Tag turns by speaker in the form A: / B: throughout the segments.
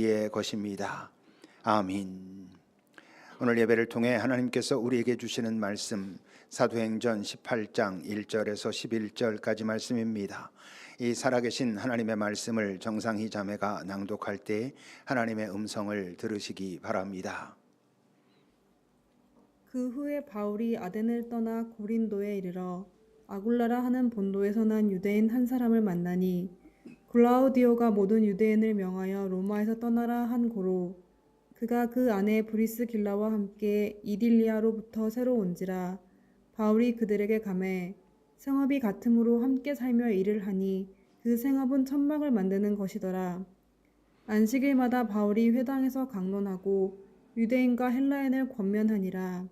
A: 의 것입니다. 아멘. 오늘 예배를 통해 하나님께서 우리에게 주시는 말씀 사도행전 18장 1절에서 11절까지 말씀입니다. 이 살아계신 하나님의 말씀을 정상희 자매가 낭독할 때 하나님의 음성을 들으시기 바랍니다.
B: 그 후에 바울이 아덴을 떠나 고린도에 이르러 아굴라라 하는 본도에서 난 유대인 한 사람을 만나니 글라우디오가 모든 유대인을 명하여 로마에서 떠나라 한 고로 그가 그 아내 브리스길라와 함께 이딜리아로부터 새로 온지라. 바울이 그들에게 가매 생업이 같음으로 함께 살며 일을 하니 그 생업은 천막을 만드는 것이더라. 안식일마다 바울이 회당에서 강론하고 유대인과 헬라인을 권면하니라.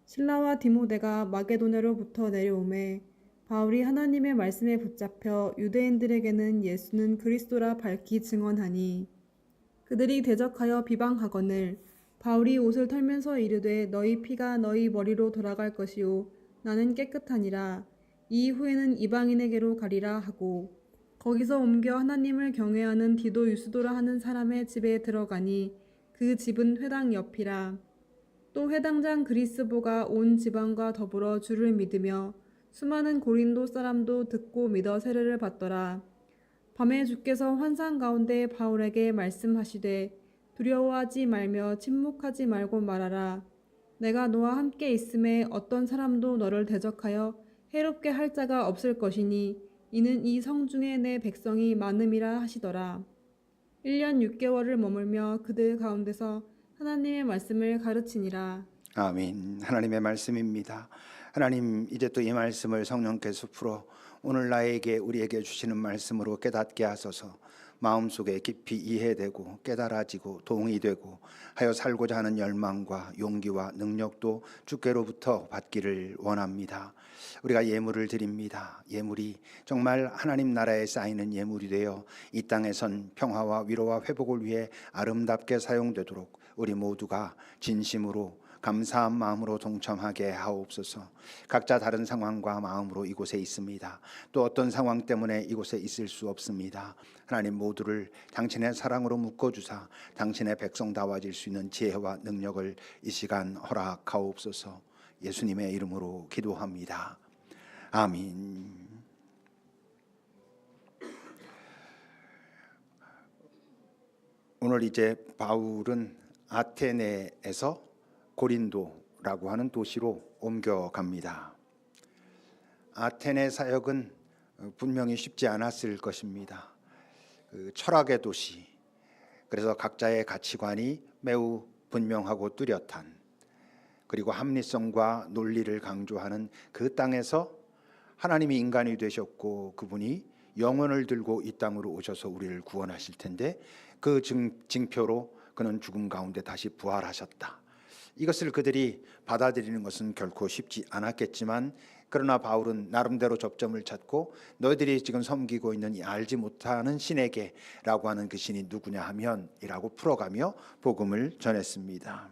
B: 실라와 디모데가 마게도냐로부터 내려오매 바울이 하나님의 말씀에 붙잡혀 유대인들에게는 예수는 그리스도라 밝히 증언하니 그들이 대적하여 비방하거늘 바울이 옷을 털면서 이르되 너희 피가 너희 머리로 돌아갈 것이요 나는 깨끗하니라. 이후에는 이방인에게로 가리라 하고 거기서 옮겨 하나님을 경외하는 디도 유스도라 하는 사람의 집에 들어가니 그 집은 회당 옆이라. 또 회당장 그리스보가 온 지방과 더불어 주를 믿으며 수많은 고린도 사람도 듣고 믿어 세례를 받더라. 밤에 주께서 환상 가운데 바울에게 말씀하시되 두려워하지 말며 침묵하지 말고 말하라. 내가 너와 함께 있음에 어떤 사람도 너를 대적하여 해롭게 할 자가 없을 것이니 이는 이 성 중에 내 백성이 많음이라 하시더라. 1년 6개월을 머물며 그들 가운데서 하나님의 말씀을 가르치니라.
A: 아멘. 하나님의 말씀입니다. 하나님, 이제 또 이 말씀을 성령께서 풀어 오늘 나에게 우리에게 주시는 말씀으로 깨닫게 하소서. 마음속에 깊이 이해되고 깨달아지고 동의되고 하여 살고자 하는 열망과 용기와 능력도 주께로부터 받기를 원합니다. 우리가 예물을 드립니다. 예물이 정말 하나님 나라에 쌓이는 예물이 되어 이 땅에선 평화와 위로와 회복을 위해 아름답게 사용되도록 우리 모두가 진심으로 감사한 마음으로 동참하게 하옵소서. 각자 다른 상황과 마음으로 이곳에 있습니다. 또 어떤 상황 때문에 이곳에 있을 수 없습니다. 하나님 모두를 당신의 사랑으로 묶어주사 당신의 백성다워질 수 있는 지혜와 능력을 이 시간 허락하옵소서. 예수님의 이름으로 기도합니다. 아멘. 오늘 이제 바울은 아테네에서 고린도라고 하는 도시로 옮겨갑니다. 아테네 사역은 분명히 쉽지 않았을 것입니다. 철학의 도시, 그래서 각자의 가치관이 매우 분명하고 뚜렷한, 그리고 합리성과 논리를 강조하는 그 땅에서 하나님이 인간이 되셨고 그분이 영혼을 들고 이 땅으로 오셔서 우리를 구원하실 텐데 그 징표로 그는 죽음 가운데 다시 부활하셨다. 이것을 그들이 받아들이는 것은 결코 쉽지 않았겠지만, 그러나 바울은 나름대로 접점을 찾고 너희들이 지금 섬기고 있는 이 알지 못하는 신에게 라고 하는 그 신이 누구냐 하면 이라고 풀어가며 복음을 전했습니다.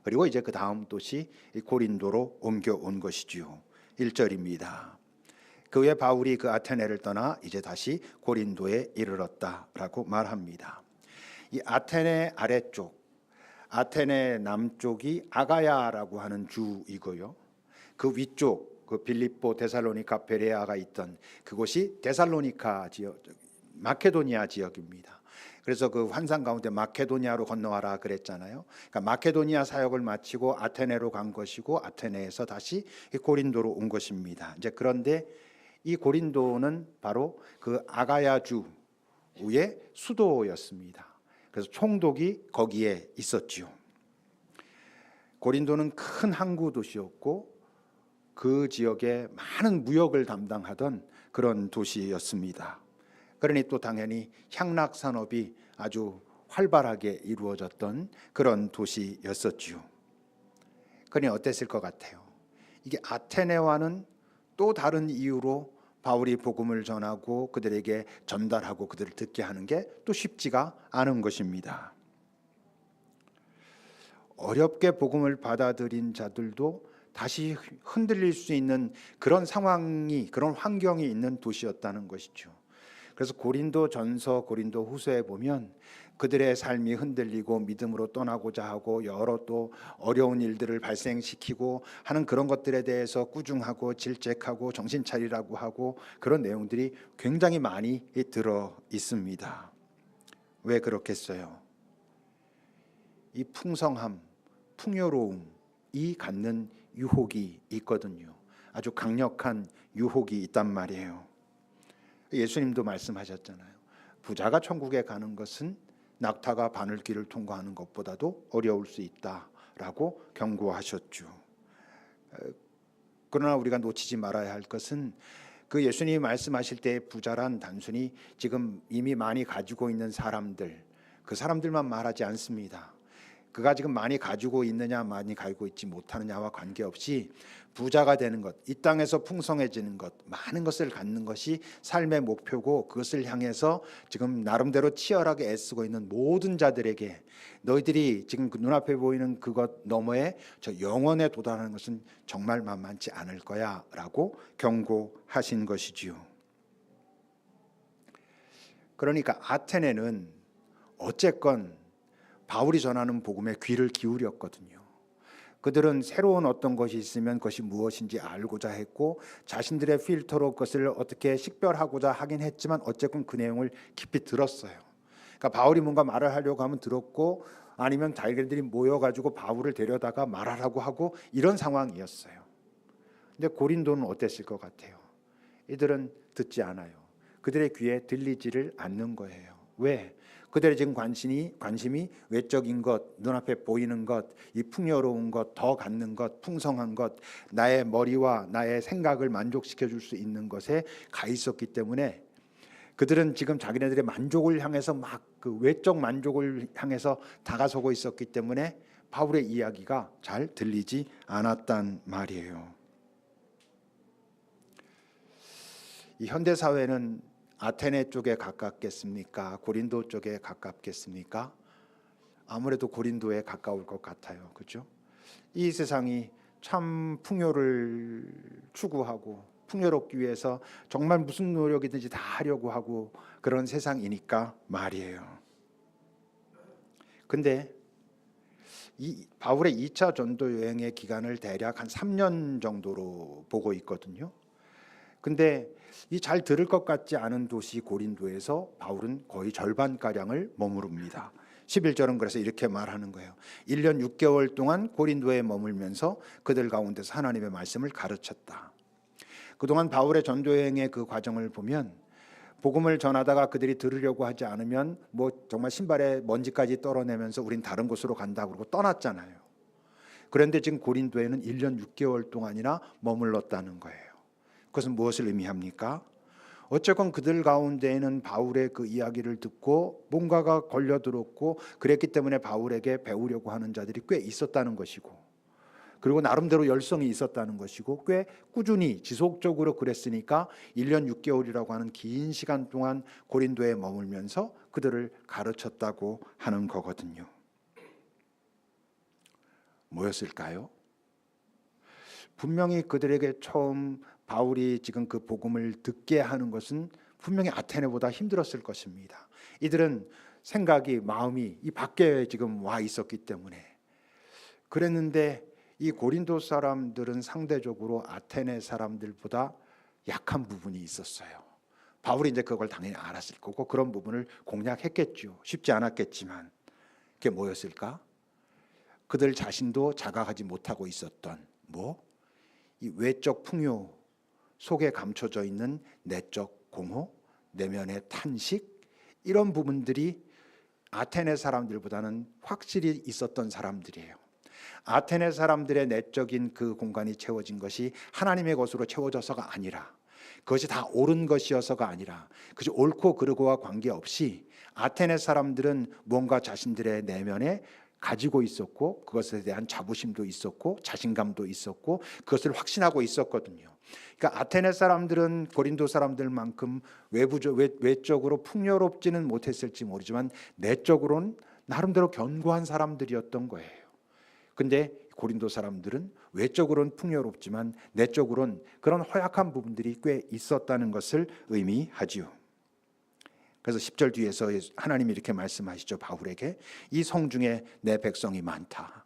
A: 그리고 이제 그 다음 도시 고린도로 옮겨온 것이지요. 1절입니다. 그 후에 바울이 그 아테네를 떠나 이제 다시 고린도에 이르렀다라고 말합니다. 이 아테네 아래쪽, 아테네 남쪽이 아가야라고 하는 주이고요. 그 위쪽, 그 빌립보, 데살로니가, 베레아가 있던 그곳이 데살로니가 지역, 마케도니아 지역입니다. 그래서 그 환상 가운데 마케도니아로 건너와라 그랬잖아요. 그러니까 마케도니아 사역을 마치고 아테네로 간 것이고 아테네에서 다시 고린도로 온 것입니다. 이제 그런데 이 고린도는 바로 그 아가야 주의 수도였습니다. 그래서 총독이 거기에 있었지요. 고린도는 큰 항구 도시였고 그 지역에 많은 무역을 담당하던 그런 도시였습니다. 그러니 또 당연히 향락 산업이 아주 활발하게 이루어졌던 그런 도시였었지요. 그러니 어땠을 것 같아요? 이게 아테네와는 또 다른 이유로 바울이 복음을 전하고 그들에게 전달하고 그들을 듣게 하는 게 또 쉽지가 않은 것입니다. 어렵게 복음을 받아들인 자들도 다시 흔들릴 수 있는 그런 상황이, 그런 환경이 있는 도시였다는 것이죠. 그래서 고린도 전서, 고린도 후서에 보면 그들의 삶이 흔들리고 믿음으로 떠나고자 하고 여러 또 어려운 일들을 발생시키고 하는 그런 것들에 대해서 꾸중하고 질책하고 정신 차리라고 하고 그런 내용들이 굉장히 많이 들어 있습니다. 왜 그렇겠어요? 이 풍성함, 풍요로움이 갖는 유혹이 있거든요. 아주 강력한 유혹이 있단 말이에요. 예수님도 말씀하셨잖아요. 부자가 천국에 가는 것은 낙타가 바늘길을 통과하는 것보다도 어려울 수 있다라고 경고하셨죠. 그러나 우리가 놓치지 말아야 할 것은 그 예수님이 말씀하실 때 부자란 단순히 지금 이미 많이 가지고 있는 사람들, 그 사람들만 말하지 않습니다. 그가 지금 많이 가지고 있느냐 많이 가지고 있지 못하느냐와 관계없이 부자가 되는 것, 이 땅에서 풍성해지는 것, 많은 것을 갖는 것이 삶의 목표고 그것을 향해서 지금 나름대로 치열하게 애쓰고 있는 모든 자들에게 너희들이 지금 그 눈앞에 보이는 그것 너머에 저 영원에 도달하는 것은 정말 만만치 않을 거야 라고 경고하신 것이지요. 그러니까 아테네는 어쨌건 바울이 전하는 복음에 귀를 기울였거든요. 그들은 새로운 어떤 것이 있으면 그것이 무엇인지 알고자 했고 자신들의 필터로 그것을 어떻게 식별하고자 하긴 했지만 어쨌건 그 내용을 깊이 들었어요. 그러니까 바울이 뭔가 말을 하려고 하면 들었고 아니면 자기들이 모여가지고 바울을 데려다가 말하라고 하고 이런 상황이었어요. 근데 고린도는 어땠을 것 같아요? 이들은 듣지 않아요. 그들의 귀에 들리지를 않는 거예요. 왜? 그들의 지금 관심이 외적인 것, 눈앞에 보이는 것, 이 풍요로운 것, 더 갖는 것, 풍성한 것, 나의 머리와 나의 생각을 만족시켜 줄 수 있는 것에 가 있었기 때문에 그들은 지금 자기네들의 만족을 향해서 막 그 외적 만족을 향해서 다가서고 있었기 때문에 바울의 이야기가 잘 들리지 않았단 말이에요. 이 현대 사회는 아테네 쪽에 가깝겠습니까? 고린도 쪽에 가깝겠습니까? 아무래도 고린도에 가까울 것 같아요. 그렇죠? 이 세상이 참 풍요를 추구하고 풍요롭기 위해서 정말 무슨 노력이든지 다 하려고 하고 그런 세상이니까 말이에요. 근데 이 바울의 2차 전도 여행의 기간을 대략 한 3년 정도로 보고 있거든요. 근데 이 잘 들을 것 같지 않은 도시 고린도에서 바울은 거의 절반가량을 머무릅니다. 11절은 그래서 이렇게 말하는 거예요. 1년 6개월 동안 고린도에 머물면서 그들 가운데서 하나님의 말씀을 가르쳤다. 그동안 바울의 전도여행의 그 과정을 보면 복음을 전하다가 그들이 들으려고 하지 않으면 뭐 정말 신발에 먼지까지 떨어내면서 우린 다른 곳으로 간다고 그러고 떠났잖아요. 그런데 지금 고린도에는 1년 6개월 동안이나 머물렀다는 거예요. 그것은 무엇을 의미합니까? 어쨌건 그들 가운데에는 바울의 그 이야기를 듣고 뭔가가 걸려들었고 그랬기 때문에 바울에게 배우려고 하는 자들이 꽤 있었다는 것이고 그리고 나름대로 열성이 있었다는 것이고 꽤 꾸준히 지속적으로 그랬으니까 1년 6개월이라고 하는 긴 시간 동안 고린도에 머물면서 그들을 가르쳤다고 하는 거거든요. 뭐였을까요? 분명히 그들에게 처음 바울이 지금 그 복음을 듣게 하는 것은 분명히 아테네보다 힘들었을 것입니다. 이들은 생각이 마음이 이 밖에 지금 와 있었기 때문에 그랬는데 이 고린도 사람들은 상대적으로 아테네 사람들보다 약한 부분이 있었어요. 바울이 이제 그걸 당연히 알았을 거고 그런 부분을 공략했겠죠. 쉽지 않았겠지만 그게 뭐였을까? 그들 자신도 자각하지 못하고 있었던 이 외적 풍요 속에 감춰져 있는 내적 공허, 내면의 탄식 이런 부분들이 아테네 사람들보다는 확실히 있었던 사람들이에요. 아테네 사람들의 내적인 그 공간이 채워진 것이 하나님의 것으로 채워져서가 아니라 그것이 다 옳은 것이어서가 아니라 그것이 옳고 그르고와 관계없이 아테네 사람들은 뭔가 자신들의 내면에 가지고 있었고 그것에 대한 자부심도 있었고 자신감도 있었고 그것을 확신하고 있었거든요. 그러니까 아테네 사람들은 고린도 사람들만큼 외적으로 풍요롭지는 못했을지 모르지만 내적으로는 나름대로 견고한 사람들이었던 거예요. 근데 고린도 사람들은 외적으로는 풍요롭지만 내적으로는 그런 허약한 부분들이 꽤 있었다는 것을 의미하지요. 그래서 10절 뒤에서 하나님이 이렇게 말씀하시죠. 바울에게 이 성중에 내 백성이 많다.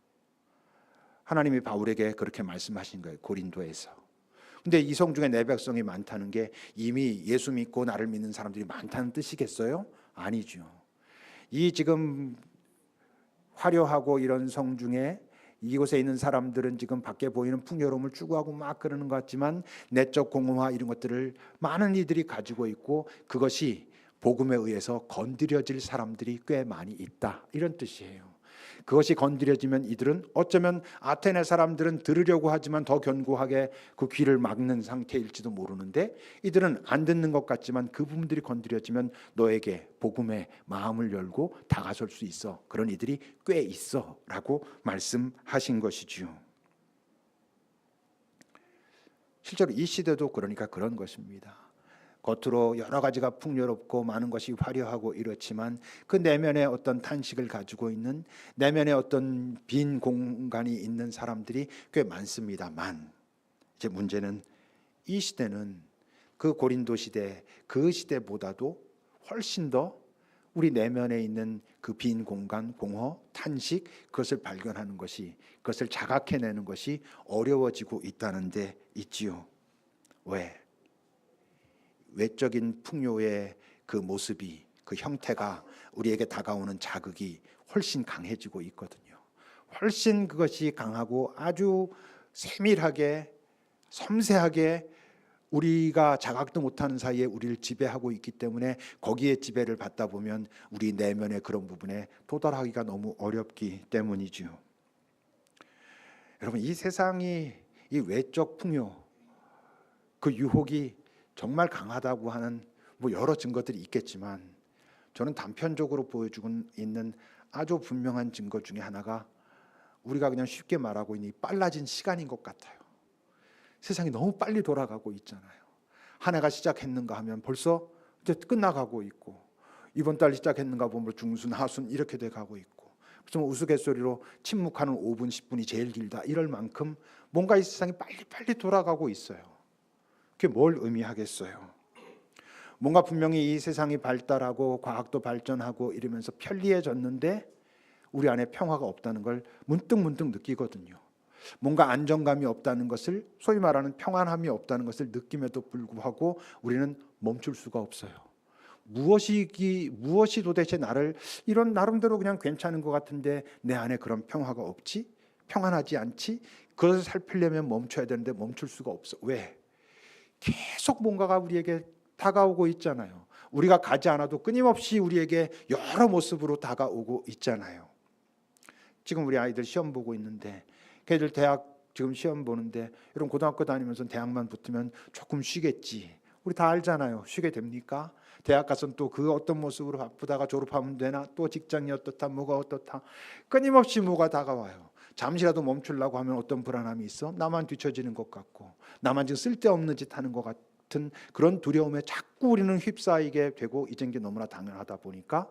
A: 하나님이 바울에게 그렇게 말씀하신 거예요. 고린도에서. 근데 이 성중에 내 백성이 많다는 게 이미 예수 믿고 나를 믿는 사람들이 많다는 뜻이겠어요? 아니죠. 이 지금 화려하고 이런 성중에 이곳에 있는 사람들은 지금 밖에 보이는 풍요로움을 추구하고 막 그러는 것 같지만 내적 공허와 이런 것들을 많은 이들이 가지고 있고 그것이 복음에 의해서 건드려질 사람들이 꽤 많이 있다, 이런 뜻이에요. 그것이 건드려지면 이들은 어쩌면 아테네 사람들은 들으려고 하지만 더 견고하게 그 귀를 막는 상태일지도 모르는데 이들은 안 듣는 것 같지만 그 부분들이 건드려지면 너에게 복음의 마음을 열고 다가설 수 있어. 그런 이들이 꽤 있어 라고 말씀하신 것이지요. 실제로 이 시대도 그러니까 그런 것입니다. 겉으로 여러 가지가 풍요롭고 많은 것이 화려하고 이렇지만 그 내면에 어떤 탄식을 가지고 있는, 내면에 어떤 빈 공간이 있는 사람들이 꽤 많습니다만, 이제 문제는 이 시대는 그 고린도 시대, 그 시대보다도 훨씬 더 우리 내면에 있는 그 빈 공간, 공허, 탄식, 그것을 발견하는 것이, 그것을 자각해내는 것이 어려워지고 있다는 데 있지요. 왜? 외적인 풍요의 그 모습이, 그 형태가 우리에게 다가오는 자극이 훨씬 강해지고 있거든요. 훨씬 그것이 강하고 아주 세밀하게 섬세하게 우리가 자각도 못하는 사이에 우리를 지배하고 있기 때문에 거기에 지배를 받다 보면 우리 내면의 그런 부분에 도달하기가 너무 어렵기 때문이지요. 여러분, 이 세상이 이 외적 풍요, 그 유혹이 정말 강하다고 하는 여러 증거들이 있겠지만 저는 단편적으로 보여주고 있는 아주 분명한 증거 중에 하나가 우리가 그냥 쉽게 말하고 있는 이 빨라진 시간인 것 같아요. 세상이 너무 빨리 돌아가고 있잖아요. 한 해가 시작했는가 하면 벌써 이제 끝나가고 있고, 이번 달 시작했는가 보면 중순, 하순 이렇게 돼가고 있고, 좀 우스갯소리로 침묵하는 5분, 10분이 제일 길다 이럴 만큼 뭔가 이 세상이 빨리 돌아가고 있어요. 그게 뭘 의미하겠어요? 뭔가 분명히 이 세상이 발달하고 과학도 발전하고 이러면서 편리해졌는데 우리 안에 평화가 없다는 걸 문득 느끼거든요. 뭔가 안정감이 없다는 것을, 소위 말하는 평안함이 없다는 것을 느낌에도 불구하고 우리는 멈출 수가 없어요. 무엇이 도대체 나를 이런 나름대로 그냥 괜찮은 것 같은데 내 안에 그런 평화가 없지? 평안하지 않지? 그것을 살피려면 멈춰야 되는데 멈출 수가 없어. 왜? 계속 뭔가가 우리에게 다가오고 있잖아요. 우리가 가지 않아도 끊임없이 우리에게 여러 모습으로 다가오고 있잖아요. 지금 우리 아이들 시험 보고 있는데, 걔들 대학 지금 시험 보는데, 여러분 고등학교 다니면서 대학만 붙으면 조금 쉬겠지. 우리 다 알잖아요. 쉬게 됩니까? 대학 가서는 또 그 어떤 모습으로 바쁘다가 졸업하면 되나? 또 직장이 어떻다, 뭐가 어떻다. 끊임없이 뭐가 다가와요. 잠시라도 멈추려고 하면 어떤 불안함이 있어? 나만 뒤처지는 것 같고, 나만 지금 쓸데없는 짓 하는 것 같은 그런 두려움에 자꾸 우리는 휩싸이게 되고, 이젠 게 너무나 당연하다 보니까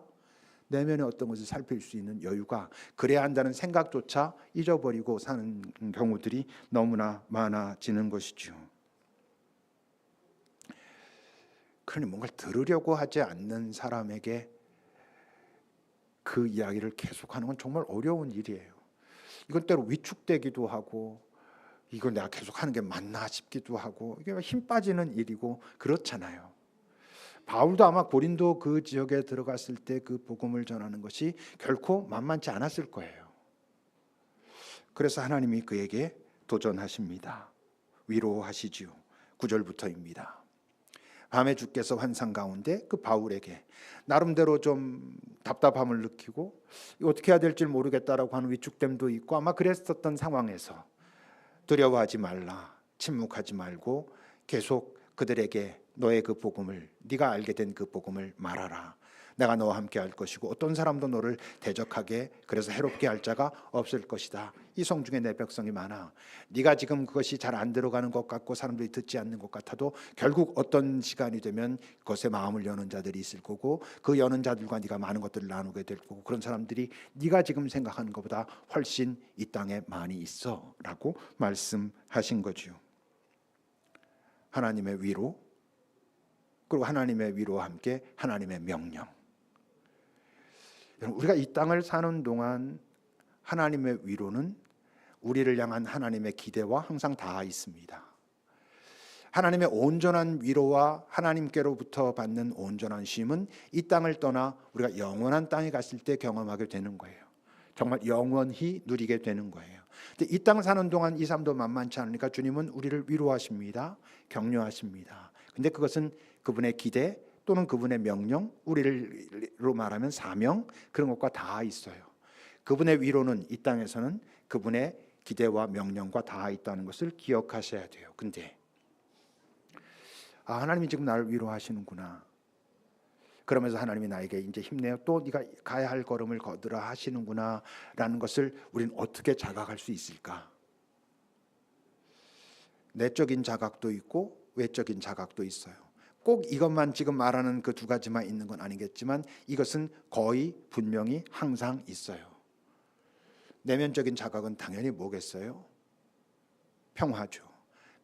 A: 내면의 어떤 것을 살필 수 있는 여유가, 그래야 한다는 생각조차 잊어버리고 사는 경우들이 너무나 많아지는 것이죠. 그러니 뭔가 들으려고 하지 않는 사람에게 그 이야기를 계속하는 건 정말 어려운 일이에요. 이건 때로 위축되기도 하고, 이걸 내가 계속 하는 게 맞나 싶기도 하고, 이게 힘 빠지는 일이고 그렇잖아요. 바울도 아마 고린도 그 지역에 들어갔을 때 그 복음을 전하는 것이 결코 만만치 않았을 거예요. 그래서 하나님이 그에게 도전하십니다. 위로하시지요. 9절부터입니다. 밤에 주께서 환상 가운데 그 바울에게 나름대로 좀 답답함을 느끼고 어떻게 해야 될지 모르겠다라고 하는 위축됨도 있고, 아마 그랬었던 상황에서 두려워하지 말라, 침묵하지 말고 계속 그들에게 너의 그 복음을, 네가 알게 된 그 복음을 말하라. 내가 너와 함께 할 것이고 어떤 사람도 너를 대적하게, 그래서 해롭게 할 자가 없을 것이다. 이 성중에 내 백성이 많아. 네가 지금 그것이 잘 안 들어가는 것 같고 사람들이 듣지 않는 것 같아도 결국 어떤 시간이 되면 그것에 마음을 여는 자들이 있을 거고, 그 여는 자들과 네가 많은 것들을 나누게 될 거고, 그런 사람들이 네가 지금 생각하는 것보다 훨씬 이 땅에 많이 있어 라고 말씀하신 거죠. 하나님의 위로, 그리고 하나님의 위로와 함께 하나님의 명령. 우리가 이 땅을 사는 동안 하나님의 위로는 우리를 향한 하나님의 기대와 항상 닿아 있습니다. 하나님의 온전한 위로와 하나님께로부터 받는 온전한 쉼은 이 땅을 떠나 우리가 영원한 땅에 갔을 때 경험하게 되는 거예요. 정말 영원히 누리게 되는 거예요. 근데 이 땅 사는 동안 이 삶도 만만치 않으니까 주님은 우리를 위로하십니다. 격려하십니다. 근데 그것은 그분의 기대 또는 그분의 명령, 우리로 말하면 사명, 그런 것과 다 있어요. 그분의 위로는 이 땅에서는 그분의 기대와 명령과 다 있다는 것을 기억하셔야 돼요. 근데 하나님이 지금 나를 위로하시는구나. 그러면서 하나님이 나에게 이제 힘내요. 또 네가 가야 할 걸음을 거두라 하시는구나라는 것을 우리는 어떻게 자각할 수 있을까? 내적인 자각도 있고 외적인 자각도 있어요. 꼭 이것만 지금 말하는 그 두 가지만 있는 건 아니겠지만 이것은 거의 분명히 항상 있어요. 내면적인 자각은 당연히 뭐겠어요? 평화죠.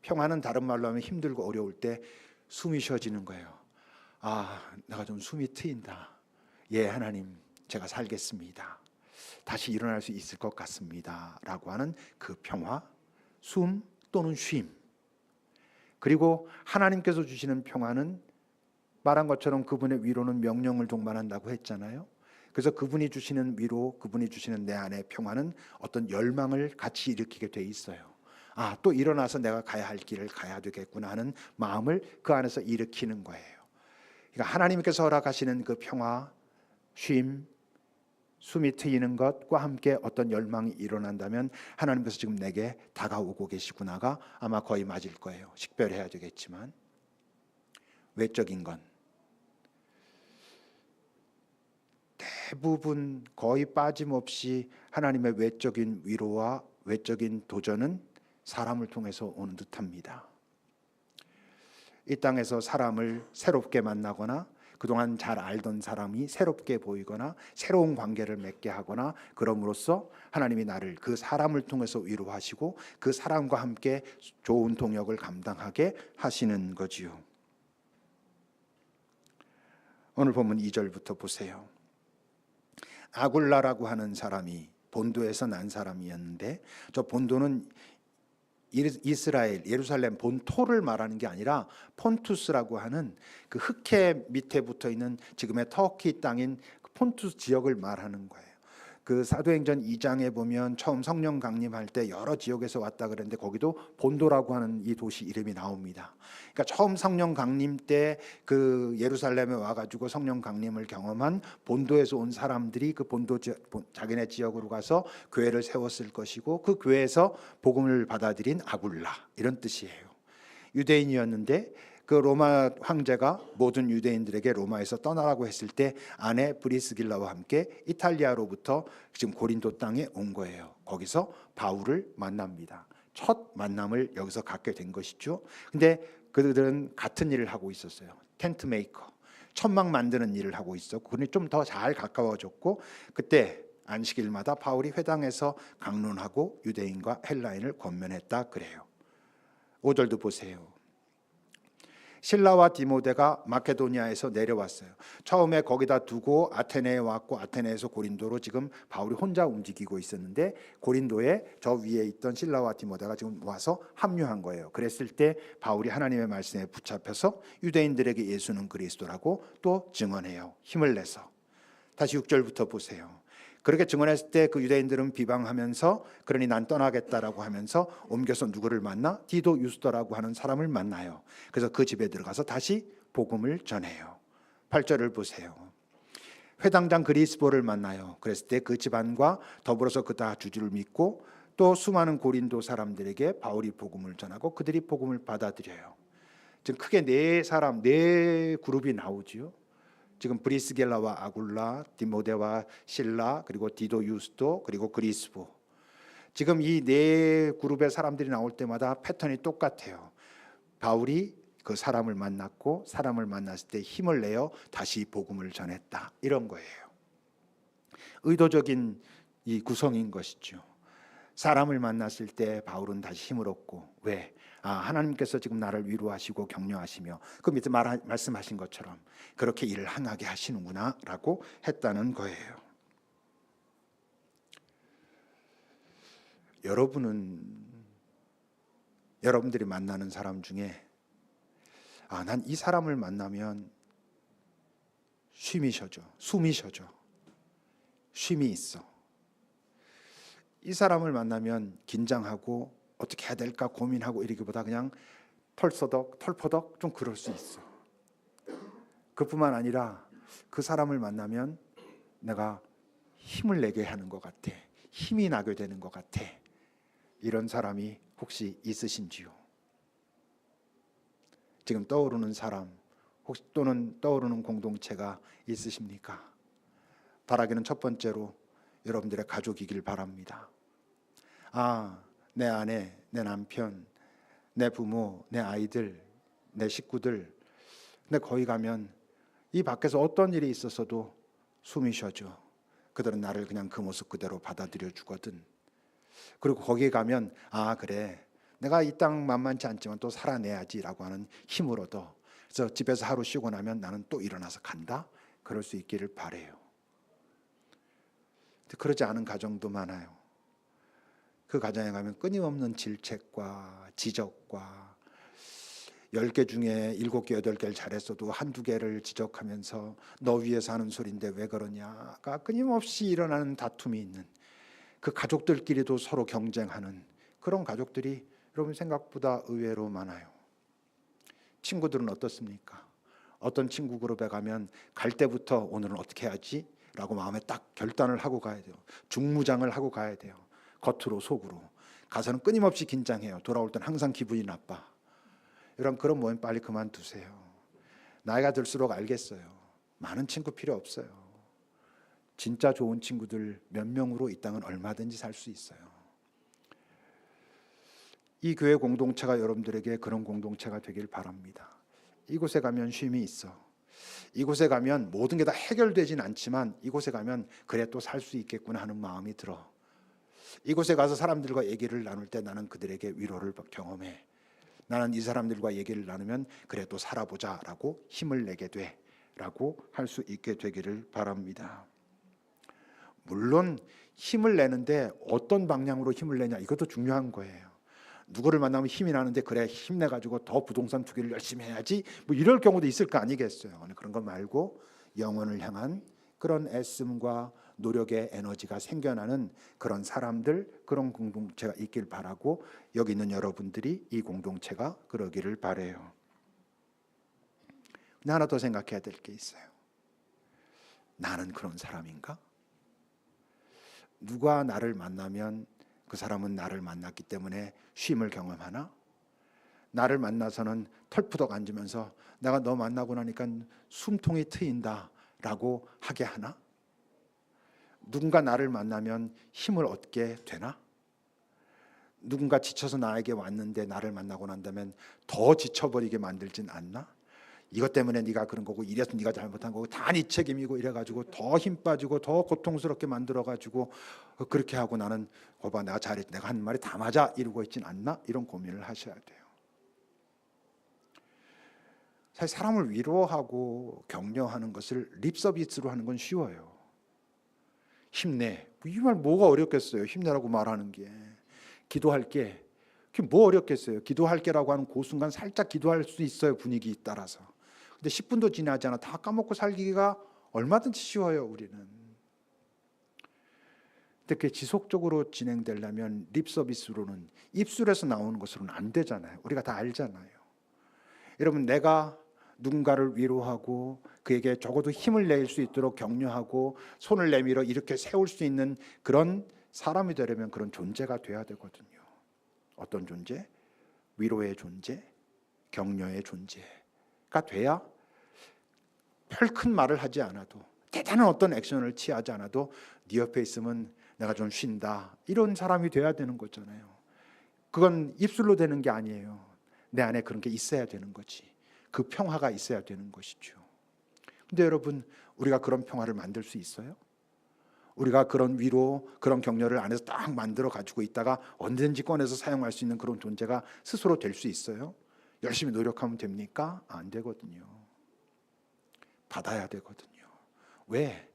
A: 평화는 다른 말로 하면 힘들고 어려울 때 숨이 쉬어지는 거예요. 내가 좀 숨이 트인다. 예, 하나님, 제가 살겠습니다. 다시 일어날 수 있을 것 같습니다. 라고 하는 그 평화, 숨 또는 쉼. 그리고 하나님께서 주시는 평화는 말한 것처럼 그분의 위로는 명령을 동반한다고 했잖아요. 그래서 그분이 주시는 위로, 그분이 주시는 내 안의 평화는 어떤 열망을 같이 일으키게 돼 있어요. 또 일어나서 내가 가야 할 길을 가야 되겠구나 하는 마음을 그 안에서 일으키는 거예요. 그러니까 하나님께서 허락하시는 그 평화, 쉼, 숨이 트이는 것과 함께 어떤 열망이 일어난다면 하나님께서 지금 내게 다가오고 계시구나가 아마 거의 맞을 거예요. 식별해야 되겠지만 외적인 건 대부분 거의 빠짐없이 하나님의 외적인 위로와 외적인 도전은 사람을 통해서 오는 듯합니다. 이 땅에서 사람을 새롭게 만나거나 그동안 잘 알던 사람이 새롭게 보이거나 새로운 관계를 맺게 하거나 그럼으로써 하나님이 나를 그 사람을 통해서 위로하시고 그 사람과 함께 좋은 동역을 감당하게 하시는 거지요. 오늘 본문 2절부터 보세요. 아굴라라고 하는 사람이 본도에서 난 사람이었는데 저 본도는 이스라엘 예루살렘 본토를 말하는 게 아니라 폰투스라고 하는 그 흑해 밑에 붙어 있는 지금의 터키 땅인 폰투스 지역을 말하는 거예요. 그 사도행전 2장에 보면 처음 성령 강림할 때 여러 지역에서 왔다 그랬는데 거기도 본도라고 하는 이 도시 이름이 나옵니다. 그러니까 처음 성령 강림 때 그 예루살렘에 와가지고 성령 강림을 경험한 본도에서 온 사람들이 그 본도 자기네 지역으로 가서 교회를 세웠을 것이고 그 교회에서 복음을 받아들인 아굴라 이런 뜻이에요. 유대인이었는데 그 로마 황제가 모든 유대인들에게 로마에서 떠나라고 했을 때 아내 브리스길라와 함께 이탈리아로부터 지금 고린도 땅에 온 거예요. 거기서 바울을 만납니다. 첫 만남을 여기서 갖게 된 것이죠. 근데 그들은 같은 일을 하고 있었어요. 텐트 메이커, 천막 만드는 일을 하고 있었고 그분이 좀 더 잘 가까워졌고 그때 안식일마다 바울이 회당에서 강론하고 유대인과 헬라인을 권면했다 그래요. 5절도 보세요. 실라와 디모데가 마케도니아에서 내려왔어요. 처음에 거기다 두고 아테네에 왔고 아테네에서 고린도로 지금 바울이 혼자 움직이고 있었는데 고린도에 저 위에 있던 실라와 디모데가 지금 와서 합류한 거예요. 그랬을 때 바울이 하나님의 말씀에 붙잡혀서 유대인들에게 예수는 그리스도라고 또 증언해요. 힘을 내서. 다시 6절부터 보세요. 그렇게 증언했을 때 그 유대인들은 비방하면서 그러니 난 떠나겠다라고 하면서 옮겨서 누구를 만나? 디도 유스도라고 하는 사람을 만나요. 그래서 그 집에 들어가서 다시 복음을 전해요. 8절을 보세요. 회당장 그리스보를 만나요. 그랬을 때 그 집안과 더불어서 그다 주주를 믿고 또 수많은 고린도 사람들에게 바울이 복음을 전하고 그들이 복음을 받아들여요. 지금 크게 네 그룹이 나오지요. 지금 브리스겔라와 아굴라, 디모데와 실라, 그리고 디도 유스도, 그리고 그리스보. 지금 이 네 그룹의 사람들이 나올 때마다 패턴이 똑같아요. 바울이 그 사람을 만났고 사람을 만났을 때 힘을 내어 다시 복음을 전했다. 이런 거예요. 의도적인 이 구성인 것이죠. 사람을 만났을 때 바울은 다시 힘을 얻고, 왜? 하나님께서 지금 나를 위로하시고 격려하시며 그 밑에 말씀하신 것처럼 그렇게 일을 행하게 하시는구나 라고 했다는 거예요. 여러분들이 만나는 사람 중에 난 이 사람을 만나면 숨이 쉬어져, 쉼이 있어. 이 사람을 만나면 긴장하고 어떻게 해야 될까 고민하고 이러기보다 그냥 털퍼덕 좀 그럴 수 있어. 그뿐만 아니라 그 사람을 만나면 내가 힘을 내게 하는 것 같아. 힘이 나게 되는 것 같아. 이런 사람이 혹시 있으신지요? 지금 떠오르는 사람 혹시 또는 떠오르는 공동체가 있으십니까? 바라기는 첫 번째로 여러분들의 가족이길 바랍니다. 내 아내, 내 남편, 내 부모, 내 아이들, 내 식구들. 근데 거기 가면 이 밖에서 어떤 일이 있었어도 숨이 쉬어져. 그들은 나를 그냥 그 모습 그대로 받아들여 주거든. 그리고 거기에 가면 그래, 내가 이 땅 만만치 않지만 또 살아내야지라고 하는 힘을 얻어. 그래서 집에서 하루 쉬고 나면 나는 또 일어나서 간다. 그럴 수 있기를 바래요. 그러지 않은 가정도 많아요. 그 가정에 가면 끊임없는 질책과 지적과 10개 중에 7개, 8개를 잘했어도 한두 개를 지적하면서 너 위해서 하는 소리인데 왜 그러냐가 끊임없이 일어나는 다툼이 있는, 그 가족들끼리도 서로 경쟁하는 그런 가족들이 여러분 생각보다 의외로 많아요. 친구들은 어떻습니까? 어떤 친구 그룹에 가면 갈 때부터 오늘은 어떻게 해야지? 라고 마음에 딱 결단을 하고 가야 돼요. 중무장을 하고 가야 돼요. 겉으로 속으로. 가서는 끊임없이 긴장해요. 돌아올 땐 항상 기분이 나빠. 여러분 그런 모임 빨리 그만두세요. 나이가 들수록 알겠어요. 많은 친구 필요 없어요. 진짜 좋은 친구들 몇 명으로 이 땅은 얼마든지 살 수 있어요. 이 교회 공동체가 여러분들에게 그런 공동체가 되길 바랍니다. 이곳에 가면 쉼이 있어. 이곳에 가면 모든 게 다 해결되진 않지만 이곳에 가면 그래 또 살 수 있겠구나 하는 마음이 들어. 이곳에 가서 사람들과 얘기를 나눌 때 나는 그들에게 위로를 경험해. 나는 이 사람들과 얘기를 나누면 그래 또 살아보자 라고 힘을 내게 돼 라고 할 수 있게 되기를 바랍니다. 물론 힘을 내는데 어떤 방향으로 힘을 내냐 이것도 중요한 거예요. 누구를 만나면 힘이 나는데 그래 힘내가지고 더 부동산 투기를 열심히 해야지 뭐 이럴 경우도 있을 거 아니겠어요. 그런 거 말고 영혼을 향한 그런 애씀과 노력의 에너지가 생겨나는 그런 사람들, 그런 공동체가 있길 바라고 여기 있는 여러분들이 이 공동체가 그러기를 바라요. 근데 하나 더 생각해야 될 게 있어요. 나는 그런 사람인가? 누가 나를 만나면 그 사람은 나를 만났기 때문에 쉼을 경험하나? 나를 만나서는 털푸덕 앉으면서 내가 너 만나고 나니까 숨통이 트인다 라고 하게 하나? 누군가 나를 만나면 힘을 얻게 되나? 누군가 지쳐서 나에게 왔는데 나를 만나고 난다면 더 지쳐버리게 만들진 않나? 이것 때문에 네가 그런 거고 이래서 네가 잘못한 거고 다 네 책임이고 이래가지고 더 힘 빠지고 더 고통스럽게 만들어가지고 그렇게 하고 나는 거봐 내가 잘했지 내가 한 말이 다 맞아 이러고 있진 않나? 이런 고민을 하셔야 돼요. 사실 사람을 위로하고 격려하는 것을 립서비스로 하는 건 쉬워요. 힘내. 이 말 뭐가 어렵겠어요. 힘내라고 말하는 게. 기도할게. 그게 뭐 어렵겠어요. 기도할게라고 하는 그 순간 살짝 기도할 수 있어요. 분위기 따라서. 근데 10분도 지나지 않아 다 까먹고 살기가 얼마든지 쉬워요. 우리는. 근데 그게 지속적으로 진행되려면 립서비스로는 입술에서 나오는 것으로는 안 되잖아요. 우리가 다 알잖아요. 여러분 내가 누군가를 위로하고 그에게 적어도 힘을 낼 수 있도록 격려하고 손을 내밀어 이렇게 세울 수 있는 그런 사람이 되려면 그런 존재가 돼야 되거든요. 어떤 존재? 위로의 존재, 격려의 존재가 돼야 별 큰 말을 하지 않아도 대단한 어떤 액션을 취하지 않아도 네 옆에 있으면 내가 좀 쉰다 이런 사람이 돼야 되는 거잖아요. 그건 입술로 되는 게 아니에요. 내 안에 그런 게 있어야 되는 거지. 그 평화가 있어야 되는 것이죠. 근데 여러분 우리가 그런 평화를 만들 수 있어요? 우리가 그런 위로, 그런 격려를 안에서 딱 만들어 가지고 있다가 언제든지 꺼내서 사용할 수 있는 그런 존재가 스스로 될 수 있어요? 열심히 노력하면 됩니까? 안 되거든요. 받아야 되거든요. 왜?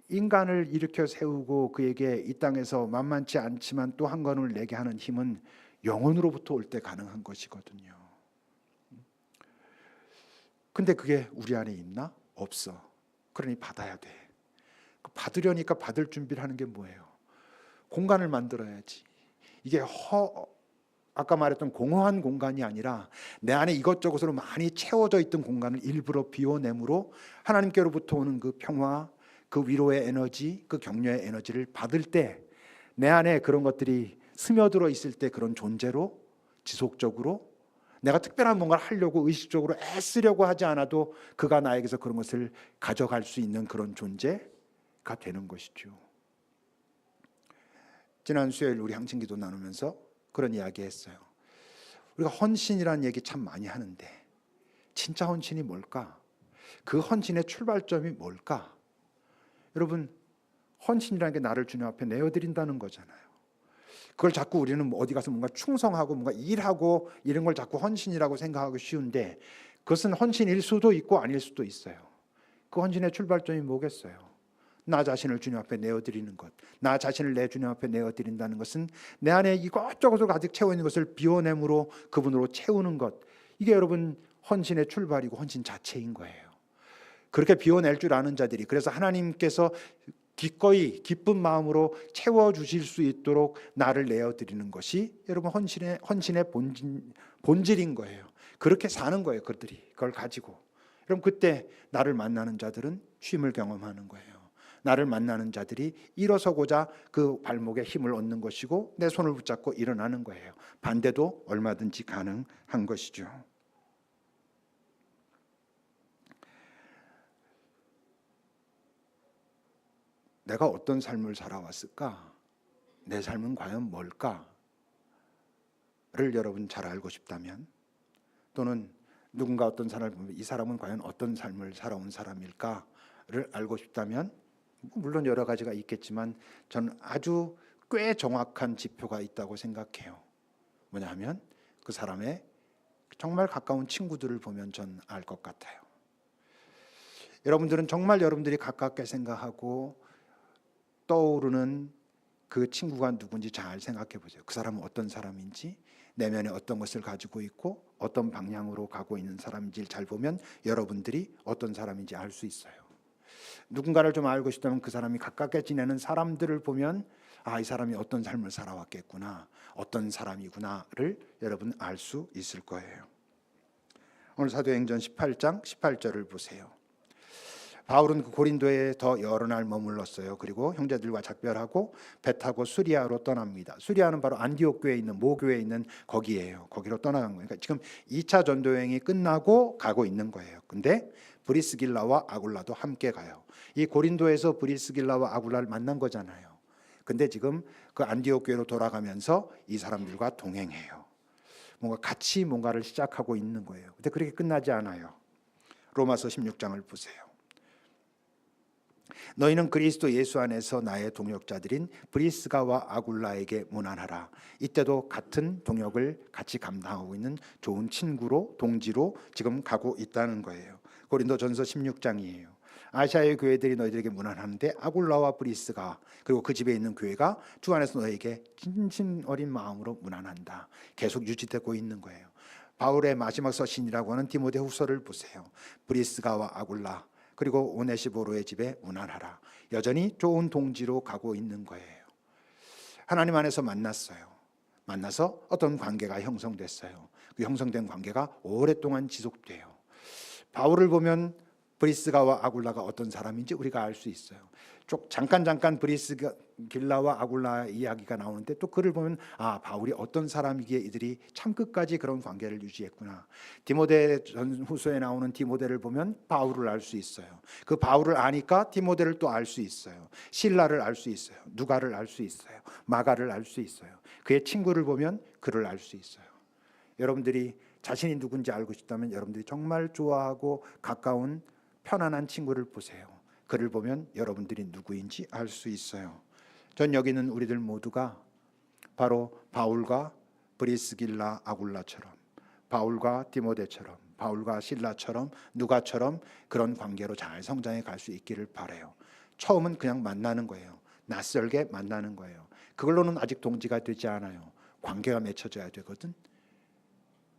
A: 인간을 일으켜 세우고 그에게 이 땅에서 만만치 않지만 또 한 건을 내게 하는 힘은 영혼으로부터 올 때 가능한 것이거든요. 근데 그게 우리 안에 있나? 없어. 그러니 받아야 돼. 받으려니까 받을 준비를 하는 게 뭐예요? 공간을 만들어야지. 이게 아까 말했던 공허한 공간이 아니라 내 안에 이것저것으로 많이 채워져 있던 공간을 일부러 비워내므로 하나님께로부터 오는 그 평화, 그 위로의 에너지, 그 격려의 에너지를 받을 때 내 안에 그런 것들이 스며들어 있을 때 그런 존재로 지속적으로 내가 특별한 뭔가를 하려고 의식적으로 애쓰려고 하지 않아도 그가 나에게서 그런 것을 가져갈 수 있는 그런 존재가 되는 것이죠. 지난 수요일 우리 항신기도 나누면서 그런 이야기 했어요. 우리가 헌신이라는 얘기 참 많이 하는데 진짜 헌신이 뭘까? 그 헌신의 출발점이 뭘까? 여러분, 헌신이라는 게 나를 주님 앞에 내어드린다는 거잖아요. 그걸 자꾸 우리는 어디 가서 뭔가 충성하고 뭔가 일하고 이런 걸 자꾸 헌신이라고 생각하기 쉬운데 그것은 헌신일 수도 있고 아닐 수도 있어요. 그 헌신의 출발점이 뭐겠어요? 나 자신을 주님 앞에 내어드리는 것, 나 자신을 내 주님 앞에 내어드린다는 것은 내 안에 이것저것을 가득 채워 있는 것을 비워내므로 그분으로 채우는 것, 이게 여러분 헌신의 출발이고 헌신 자체인 거예요. 그렇게 비워낼 줄 아는 자들이, 그래서 하나님께서 기꺼이 기쁜 마음으로 채워주실 수 있도록 나를 내어드리는 것이 여러분 헌신의 본질인 거예요. 그렇게 사는 거예요. 그들이 그걸 가지고. 그럼 그때 나를 만나는 자들은 쉼을 경험하는 거예요. 나를 만나는 자들이 일어서고자 그 발목에 힘을 얻는 것이고 내 손을 붙잡고 일어나는 거예요. 반대도 얼마든지 가능한 것이죠. 내가 어떤 삶을 살아왔을까? 내 삶은 과연 뭘까?를 여러분 잘 알고 싶다면, 또는 누군가 어떤 사람을 보면 이 사람은 과연 어떤 삶을 살아온 사람일까를 알고 싶다면, 물론 여러 가지가 있겠지만 저는 아주 꽤 정확한 지표가 있다고 생각해요. 뭐냐면 그 사람의 정말 가까운 친구들을 보면 전 알 것 같아요. 여러분들은 정말 여러분들이 가깝게 생각하고 떠오르는 그 친구가 누군지 잘 생각해 보세요. 그 사람은 어떤 사람인지, 내면에 어떤 것을 가지고 있고 어떤 방향으로 가고 있는 사람인지를 잘 보면 여러분들이 어떤 사람인지 알 수 있어요. 누군가를 좀 알고 싶다면 그 사람이 가깝게 지내는 사람들을 보면 이 사람이 어떤 삶을 살아왔겠구나, 어떤 사람이구나를 여러분 알 수 있을 거예요. 오늘 사도행전 18장 18절을 보세요. 바울은 그 고린도에 더 여러 날 머물렀어요. 그리고 형제들과 작별하고 배 타고 수리아로 떠납니다. 수리아는 바로 안디옥 교회에 있는 모교회에 있는 거기예요. 거기로 떠나간 거예요. 그러니까 지금 2차 전도 여행이 끝나고 가고 있는 거예요. 근데 브리스길라와 아굴라도 함께 가요. 이 고린도에서 브리스길라와 아굴라를 만난 거잖아요. 근데 지금 그 안디옥 교회로 돌아가면서 이 사람들과 동행해요. 뭔가 같이 뭔가를 시작하고 있는 거예요. 근데 그렇게 끝나지 않아요. 로마서 16장을 보세요. 너희는 그리스도 예수 안에서 나의 동역자들인 브리스가와 아굴라에게 문안하라. 이때도 같은 동역을 같이 감당하고 있는 좋은 친구로, 동지로 지금 가고 있다는 거예요. 고린도전서 16장이에요. 아시아의 교회들이 너희들에게 문안하는데 아굴라와 브리스가, 그리고 그 집에 있는 교회가 주 안에서 너희에게 진심 어린 마음으로 문안한다. 계속 유지되고 있는 거예요. 바울의 마지막 서신이라고 하는 디모데후서를 보세요. 브리스가와 아굴라, 그리고 오네시보로의 집에 문안하라. 여전히 좋은 동지로 가고 있는 거예요. 하나님 안에서 만났어요. 만나서 어떤 관계가 형성됐어요. 그 형성된 관계가 오랫동안 지속돼요. 바울을 보면 브리스가와 아굴라가 어떤 사람인지 우리가 알 수 있어요. 잠깐 브리스길라와 아굴라 이야기가 나오는데 또 그를 보면 바울이 어떤 사람이기에 이들이 참 끝까지 그런 관계를 유지했구나. 디모데 전후서에 나오는 디모데를 보면 바울을 알 수 있어요. 그 바울을 아니까 디모데를 또 알 수 있어요. 실라를 알 수 있어요. 누가를 알 수 있어요. 마가를 알 수 있어요. 그의 친구를 보면 그를 알 수 있어요. 여러분들이 자신이 누군지 알고 싶다면 여러분들이 정말 좋아하고 가까운 편안한 친구를 보세요. 그를 보면 여러분들이 누구인지 알 수 있어요. 전 여기 있는 우리들 모두가 바로 바울과 브리스길라 아굴라처럼, 바울과 디모데처럼, 바울과 실라처럼, 누가처럼 그런 관계로 잘 성장해 갈 수 있기를 바라요. 처음은 그냥 만나는 거예요. 낯설게 만나는 거예요. 그걸로는 아직 동지가 되지 않아요. 관계가 맺혀져야 되거든.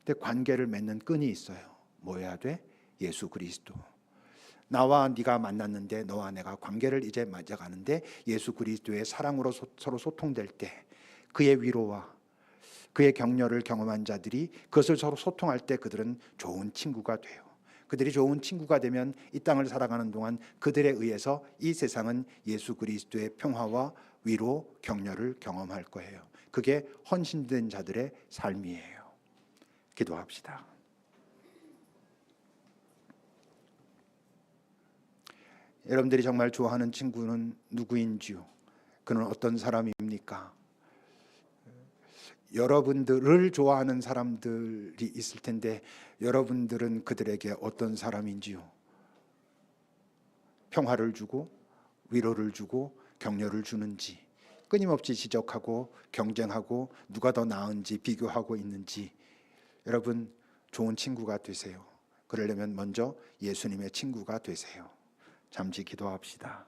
A: 근데 관계를 맺는 끈이 있어요. 뭐여야 돼? 예수 그리스도. 나와 네가 만났는데 너와 내가 관계를 이제 맺어가는데 예수 그리스도의 사랑으로 서로 소통될 때 그의 위로와 그의 격려를 경험한 자들이 그것을 서로 소통할 때 그들은 좋은 친구가 돼요. 그들이 좋은 친구가 되면 이 땅을 살아가는 동안 그들에 의해서 이 세상은 예수 그리스도의 평화와 위로, 격려를 경험할 거예요. 그게 헌신된 자들의 삶이에요. 기도합시다. 여러분들이 정말 좋아하는 친구는 누구인지요? 그는 어떤 사람입니까? 여러분들을 좋아하는 사람들이 있을 텐데 여러분들은 그들에게 어떤 사람인지요? 평화를 주고 위로를 주고 격려를 주는지, 끊임없이 지적하고 경쟁하고 누가 더 나은지 비교하고 있는지, 여러분 좋은 친구가 되세요. 그러려면 먼저 예수님의 친구가 되세요. 잠시 기도합시다.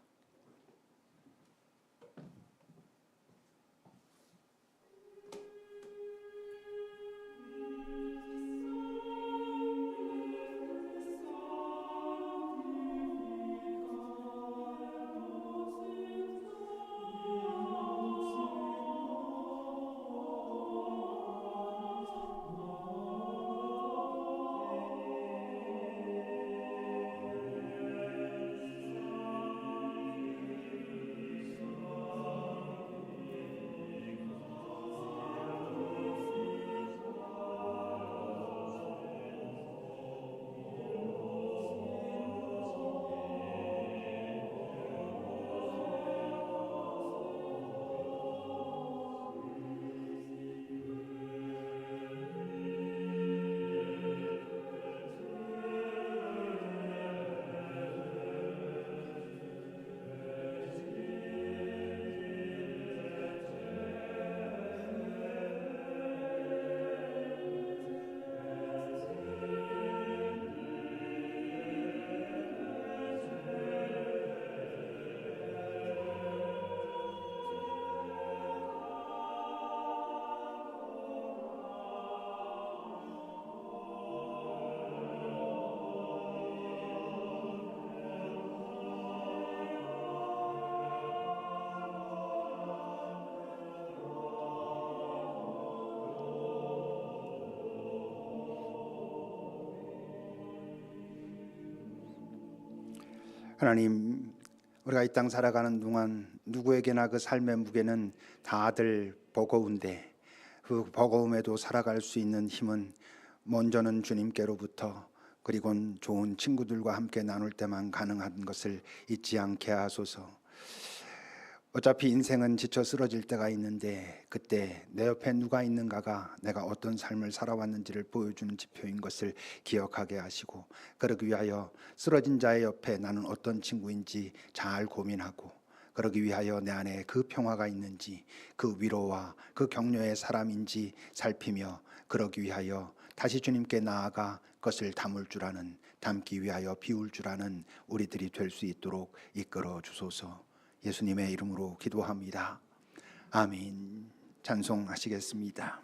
A: 하나님, 우리가 이 땅 살아가는 동안 누구에게나 그 삶의 무게는 다들 버거운데 그 버거움에도 살아갈 수 있는 힘은 먼저는 주님께로부터 그리고는 좋은 친구들과 함께 나눌 때만 가능한 것을 잊지 않게 하소서. 어차피 인생은 지쳐 쓰러질 때가 있는데 그때 내 옆에 누가 있는가가 내가 어떤 삶을 살아왔는지를 보여주는 지표인 것을 기억하게 하시고, 그러기 위하여 쓰러진 자의 옆에 나는 어떤 친구인지 잘 고민하고, 그러기 위하여 내 안에 그 평화가 있는지 그 위로와 그 격려의 사람인지 살피며, 그러기 위하여 다시 주님께 나아가 그것을 담을 줄 아는, 담기 위하여 비울 줄 아는 우리들이 될 수 있도록 이끌어 주소서. 예수님의 이름으로 기도합니다. 아멘. 찬송하시겠습니다.